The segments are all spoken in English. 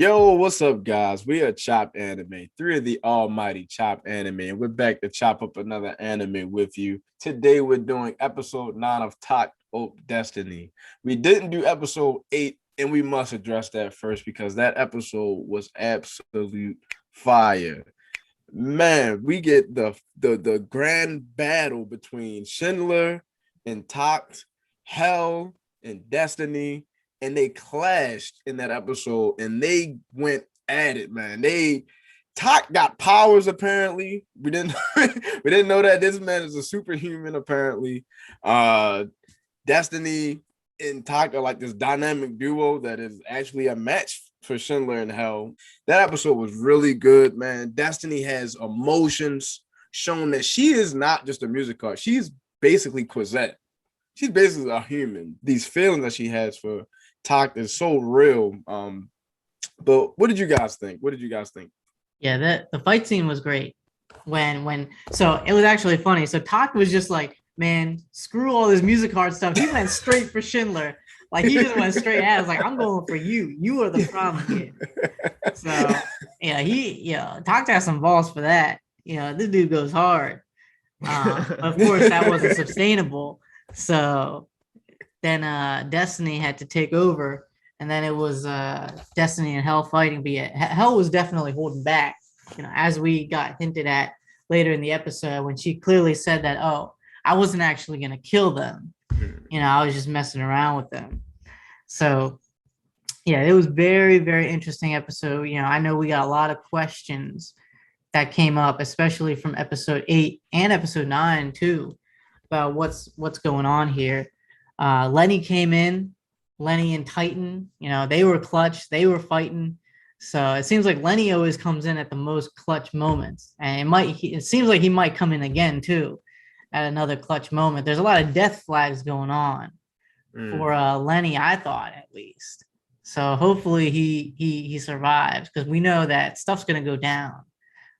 Yo, what's up, guys? We are Chop Anime, three of the almighty Chop Anime, and we're back to chop up another anime with you. Today, we're doing episode 9 of Takt and Destiny. We didn't do episode 8, and we must address that first because that episode was absolute fire. Man, we get the grand battle between Schindler and Takt, Hell and Destiny, and they clashed in that episode and they went at it, man. Takt got powers apparently. We didn't we didn't know that this man is a superhuman apparently. Destiny and Takt are like this dynamic duo that is actually a match for Schindler and Hell. That episode was really good, man. Destiny has emotions, shown that she is not just a musicart. She's basically Cosette. She's basically a human. These feelings that she has for Takt is so real. But what did you guys think? Yeah, the fight scene was great. So it was actually funny. So Takt was just like, man, screw all this music hard stuff. He went straight for Schindler. Like he just went straight at us. Like, I'm going for you. You are the problem kid. So Takt has some balls for that. This dude goes hard. Of course, that wasn't sustainable. So then Destiny had to take over, and then it was Destiny and Hell fighting. But yeah, Hell was definitely holding back, as we got hinted at later in the episode when she clearly said that, oh, I wasn't actually going to kill them. I was just messing around with them. So yeah, it was very, very interesting episode. I know we got a lot of questions that came up, especially from episode 8 and episode 9 too, about what's going on here. Lenny came in, Lenny and Titan, they were clutch, they were fighting. So it seems like Lenny always comes in at the most clutch moments, and it seems like he might come in again too at another clutch moment. There's a lot of death flags going on for Lenny, I thought at least. So hopefully he survives, because we know that stuff's gonna go down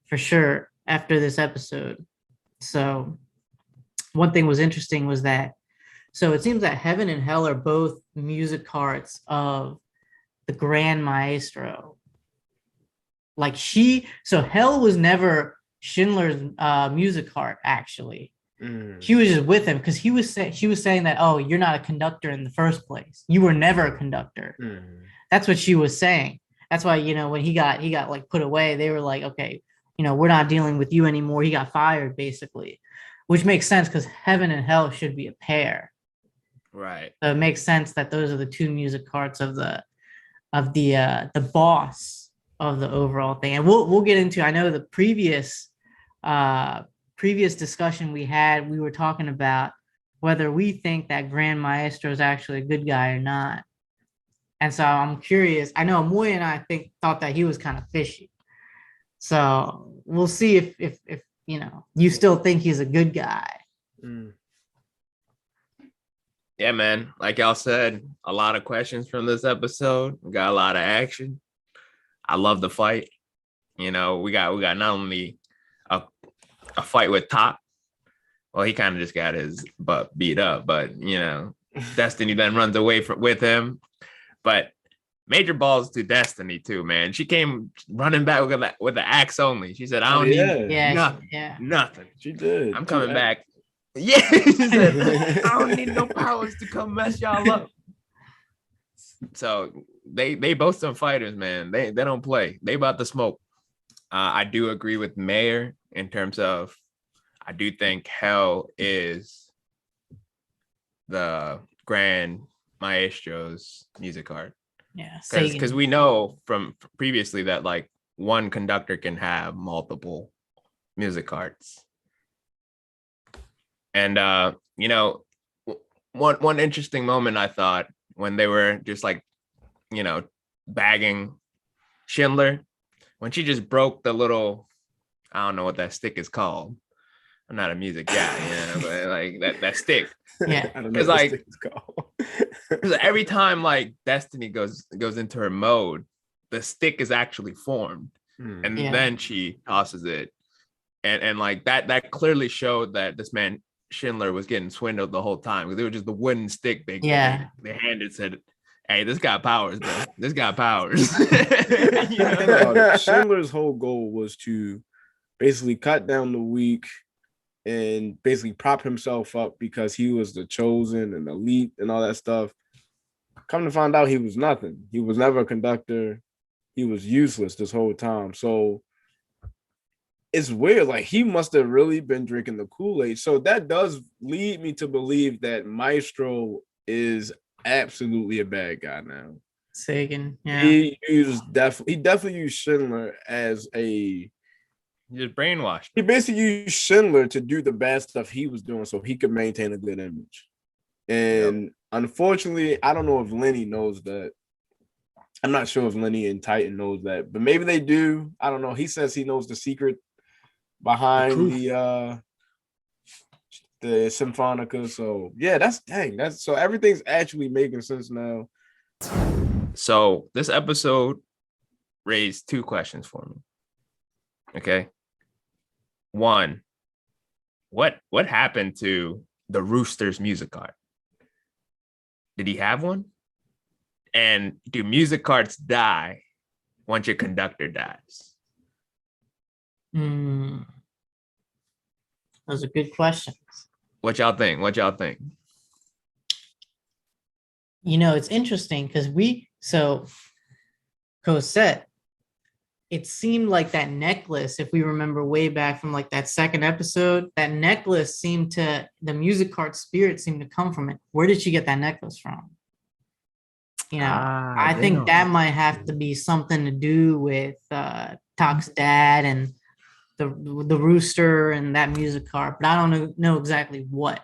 for sure after this episode. So one thing was interesting was that, so it seems that Heaven and Hell are both music carts of the Grand Maestro. So Hell was never Schindler's music cart, actually. She was just with him because she was saying that, oh, you're not a conductor in the first place. You were never a conductor. That's what she was saying. That's why, when he got like put away, they were like, okay, we're not dealing with you anymore. He got fired basically, which makes sense because Heaven and Hell should be a pair. Right. So it makes sense that those are the two music carts of the boss of the overall thing. And we'll get into, I know the previous discussion we had, we were talking about whether we think that Grand Maestro is actually a good guy or not. And so I'm curious. I know Moy and I thought that he was kind of fishy. So we'll see if you still think he's a good guy. Yeah, man. Like y'all said, a lot of questions from this episode. We got a lot of action. I love the fight. We got not only a fight with Takt. Well, he kind of just got his butt beat up, but Destiny then runs away with him. But major balls to Destiny too, man. She came running back with the axe only. She said, "I don't need nothing." She did. I'm coming back. Yeah, she said, "I don't need no powers to come mess y'all up." So they both some fighters, man. They don't play. They about to smoke. I do agree with Mayor in terms of, I do think Hell is the Grand Maestro's music art. Yeah, because we know from previously that like one conductor can have multiple music arts. And one interesting moment I thought when they were just like bagging Schindler, when she just broke the little, I don't know what that stick is called. I'm not a music guy, but like that stick. Yeah, I don't know what stick is called. Every time like Destiny goes into her mode, the stick is actually formed, and then she tosses it, and like that clearly showed that this man Schindler was getting swindled the whole time, because it was just the wooden stick they handed, said Hey, this got powers, bro. This got powers. Think about it. Schindler's whole goal was to basically cut down the weak and basically prop himself up because he was the chosen and elite and all that stuff. Come to find out, he was nothing. He was never a conductor. He was useless this whole time. So it's weird. Like, he must have really been drinking the Kool-Aid. So that does lead me to believe that Maestro is absolutely a bad guy now. Sagan, yeah. He definitely used Schindler as a Just brainwashed. He basically used Schindler to do the bad stuff he was doing so he could maintain a good image. And unfortunately, I don't know if Lenny knows that. I'm not sure if Lenny and Titan knows that, but maybe they do. I don't know. He says he knows the secret behind the symphonica. So yeah, that's so everything's actually making sense now. So this episode raised two questions for me. Okay. One, what happened to the Rooster's musicart? Did he have one? And do musicarts die once your conductor dies? Those are good questions. What y'all think? You know, it's interesting because Cosette, it seemed like that necklace, if we remember way back from like that second episode, that necklace the musicart spirit seemed to come from it. Where did she get that necklace from? You know, I think that might have to be something to do with Takt's dad and the rooster and that musicart, but I don't know exactly what.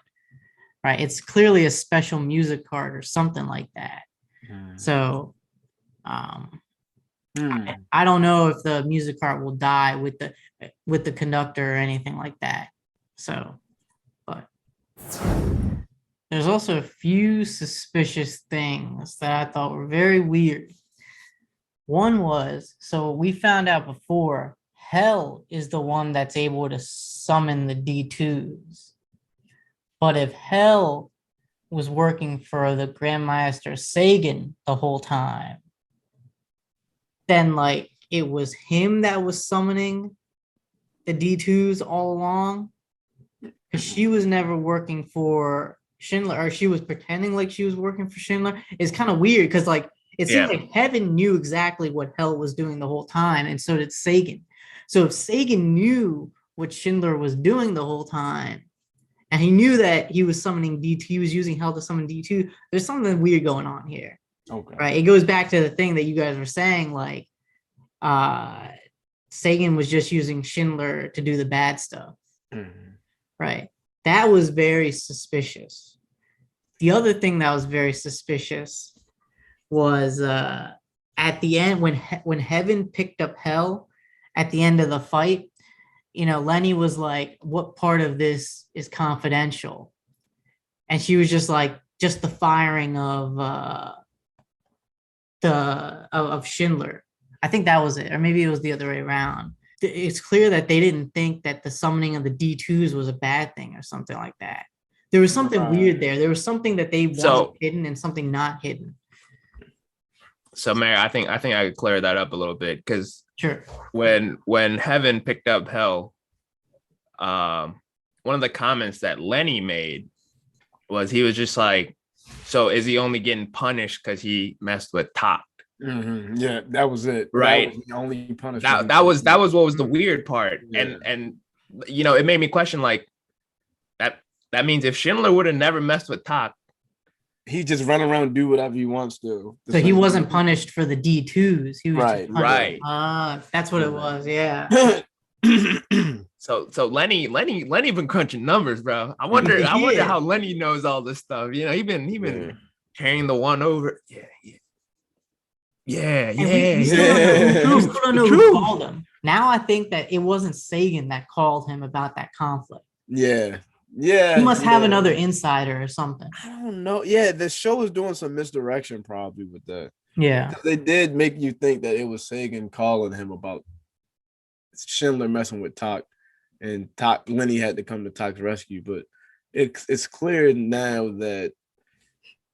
Right? It's clearly a special musicart or something like that. So, I don't know if the musicart will die with the conductor or anything like that. So, but there's also a few suspicious things that I thought were very weird. One was, so we found out before, Hell is the one that's able to summon the D2s. But if Hell was working for the Grandmaster Sagan the whole time, then like it was him that was summoning the D2s all along. Because she was never working for Schindler, or she was pretending like she was working for Schindler. It's kind of weird because like it seems like Heaven knew exactly what Hell was doing the whole time, and so did Sagan. So if Sagan knew what Schindler was doing the whole time, and he knew that he was summoning D2, he was using Hell to summon D2, there's something weird going on here. Okay. Right? It goes back to the thing that you guys were saying, like Sagan was just using Schindler to do the bad stuff. Right? That was very suspicious. The other thing that was very suspicious was at the end when Heaven picked up Hell at the end of the fight, you know, Lenny was like, what part of this is confidential? And she was just like, just the firing of Schindler. I think that was it. Or maybe it was the other way around. It's clear that they didn't think that the summoning of the D2s was a bad thing or something like that. There was something weird there. There was something that they wanted hidden and something not hidden. So, Mary, I think I could clear that up a little bit because sure. When Heaven picked up Hell, one of the comments that Lenny made was he was just like, "So is he only getting punished because he messed with Takt?" Mm-hmm. Yeah, that was it. Right. That was the only punishment. That was what was the weird part, yeah. and you know, it made me question like that means if Schindler would have never messed with Takt, he just run around and do whatever he wants to. So he wasn't punished for the D2s. He was right. That's what it was. Yeah. So Lenny been crunching numbers, bro. I wonder how Lenny knows all this stuff. You know, he been carrying the one over. Yeah. We still don't know who called him. Now I think that it wasn't Sagan that called him about that conflict. Yeah. He must have another insider or something. I don't know. Yeah, the show is doing some misdirection probably with that. Yeah. They did make you think that it was Sagan calling him about Schindler messing with Takt, and Lenny had to come to Takt's rescue. But it's clear now that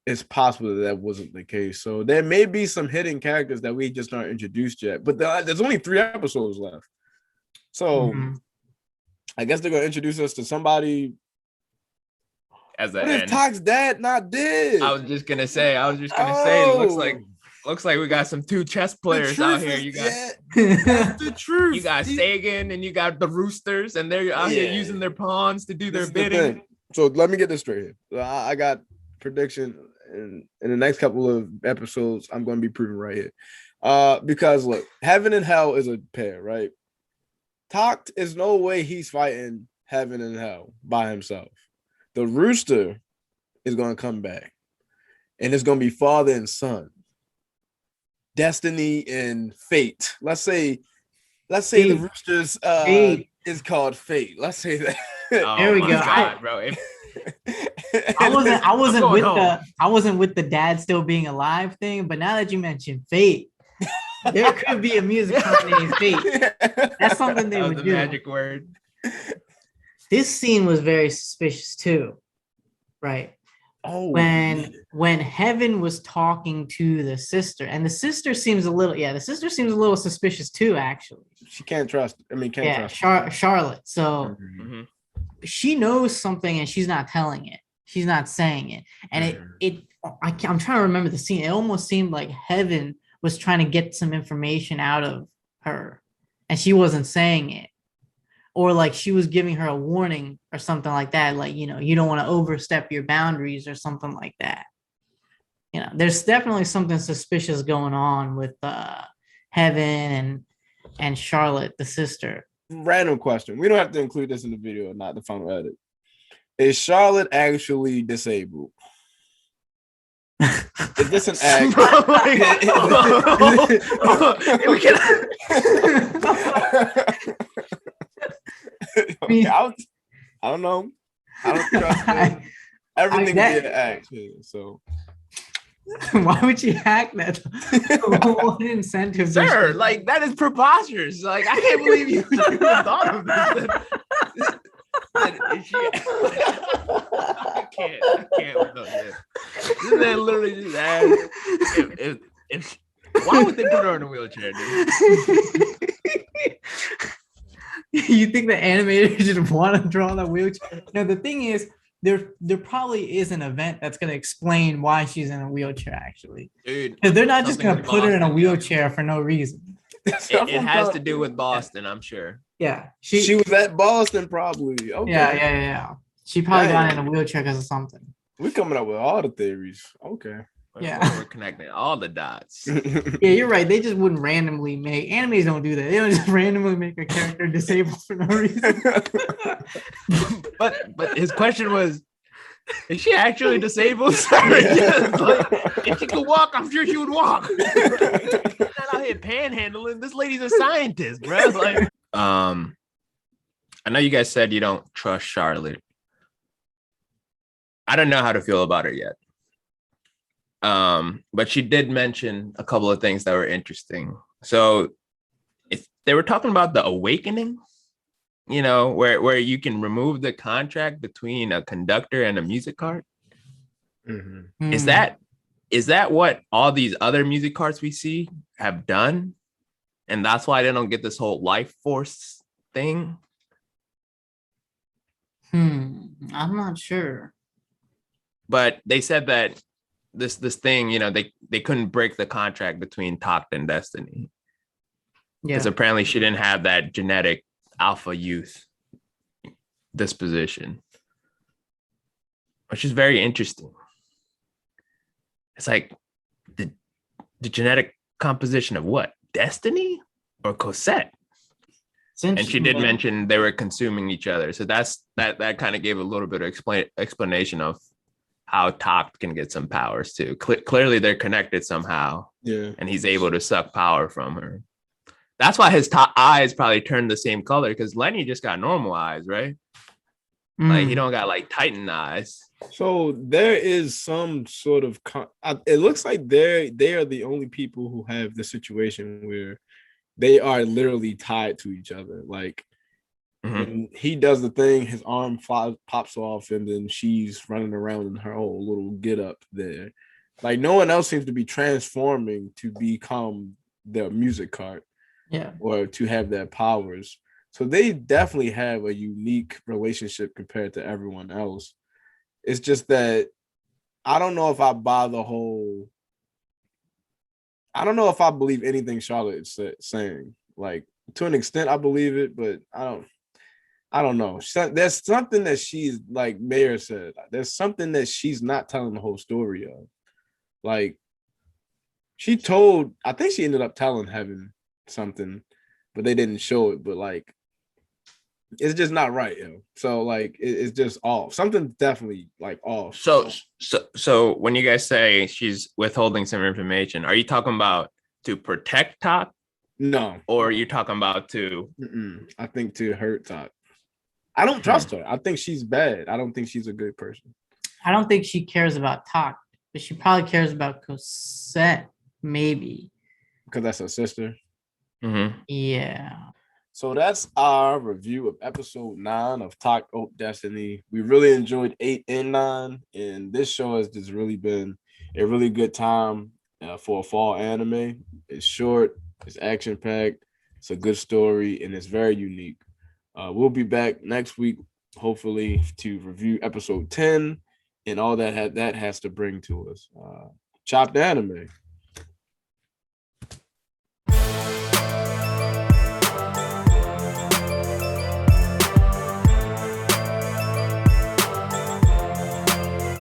it's possible that wasn't the case. So there may be some hidden characters that we just aren't introduced yet. But there's only 3 episodes left. So I guess they're gonna introduce us to somebody. As the What end. if Takt's dad not dead? I was just gonna say. It looks like we got some 2 chess players out here. You got that's the truth. You got Sagan and you got the Roosters, and they're out here using their pawns to do their bidding. So let me get this straight here. I got prediction in the next couple of episodes. I'm going to be proven right here. Because look, heaven and hell is a pair, right? Takt is no way he's fighting heaven and hell by himself. The Rooster is going to come back, and it's going to be father and son. Destiny and fate. Let's say fate. The Roosters is called fate. Let's say that. There we go. God, bro. I wasn't with the dad still being alive thing, but now that you mentioned fate, there could be a music named Fate. That's something they would do. Magic word. This scene was very suspicious too, right? Oh, when Heaven was talking to the sister, and the sister seems a little suspicious too, actually. She can't trust. Charlotte. So she knows something and she's not telling it. She's not saying it. And I'm trying to remember the scene. It almost seemed like Heaven was trying to get some information out of her and she wasn't saying it. Or like she was giving her a warning or something like that. Like, you don't want to overstep your boundaries or something like that. There's definitely something suspicious going on with Heaven and Charlotte, the sister. Random question. We don't have to include this in the video or not, the final edit. Is Charlotte actually disabled? Is this an act? I don't know. I don't trust it. Everything can be an act here, so. Why would you hack that? What incentive? Sir, like that is preposterous. Like I can't believe you thought of this. I can't with this. This man literally just asked if why would they put her in a wheelchair, dude? You think the animators just want to draw the wheelchair? No, the thing is, there probably is an event that's going to explain why she's in a wheelchair, actually. Dude, because they're not just going to put her in a wheelchair for no reason. It has to do with Boston, I'm sure. Yeah. She was at Boston, probably. Okay. Yeah. She probably got in a wheelchair because of something. We're coming up with all the theories. Okay. We're connecting all the dots. Yeah, you're right. They just wouldn't randomly make animes don't do that. They don't just randomly make a character disabled for no reason. but his question was, is she actually disabled? If she could walk, I'm sure she would walk. She's not out here panhandling. This lady's a scientist, bro. Like, I know you guys said you don't trust Charlotte. I don't know how to feel about her yet. But she did mention a couple of things that were interesting. So if they were talking about the awakening, where you can remove the contract between a conductor and a musicart. Mm-hmm. Is that what all these other musicarts we see have done? And that's why they don't get this whole life force thing? I'm not sure. But they said that this thing, they couldn't break the contract between Takt and Destiny. Because apparently she didn't have that genetic alpha youth disposition, which is very interesting. It's like the genetic composition of what? Destiny or Cosette? And she did mention they were consuming each other. So that kind of gave a little bit of explanation of how Takt can get some powers too. Clearly they're connected somehow. Yeah. And he's able to suck power from her. That's why his eyes probably turned the same color, because Lenny just got normal eyes, right? Like he don't got like Titan eyes. So there is some sort of it looks like they are the only people who have the situation where they are literally tied to each other. Like When he does the thing, his arm pops off, and then she's running around in her whole little get up there. Like no one else seems to be transforming to become the musicart Yeah. or to have their powers. So they definitely have a unique relationship compared to everyone else. It's just that I don't know if I buy the whole. I don't know if I believe anything Charlotte is saying. Like to an extent, I believe it, but I don't. I don't know. There's something that she's like Mayor said. There's something that she's not telling the whole story of. Like she told, I think she ended up telling Heaven something, but they didn't show it. But like, it's just not right, yo. So like, it's just off. Something's definitely like off. So when you guys say she's withholding some information, are you talking about to protect Top, No, or are you talking about to? I think to hurt Top. I don't trust her. I think she's bad. I don't think she's a good person. I don't think she cares about Takt, but she probably cares about Cosette, maybe. Because that's her sister. Yeah. So that's our review of episode 9 of Takt and Destiny. We really enjoyed 8 and 9, and this show has just really been a really good time for a fall anime. It's short, it's action-packed, it's a good story, and it's very unique. We'll be back next week, hopefully, to review episode 10 and all that has to bring to us. Chopped anime.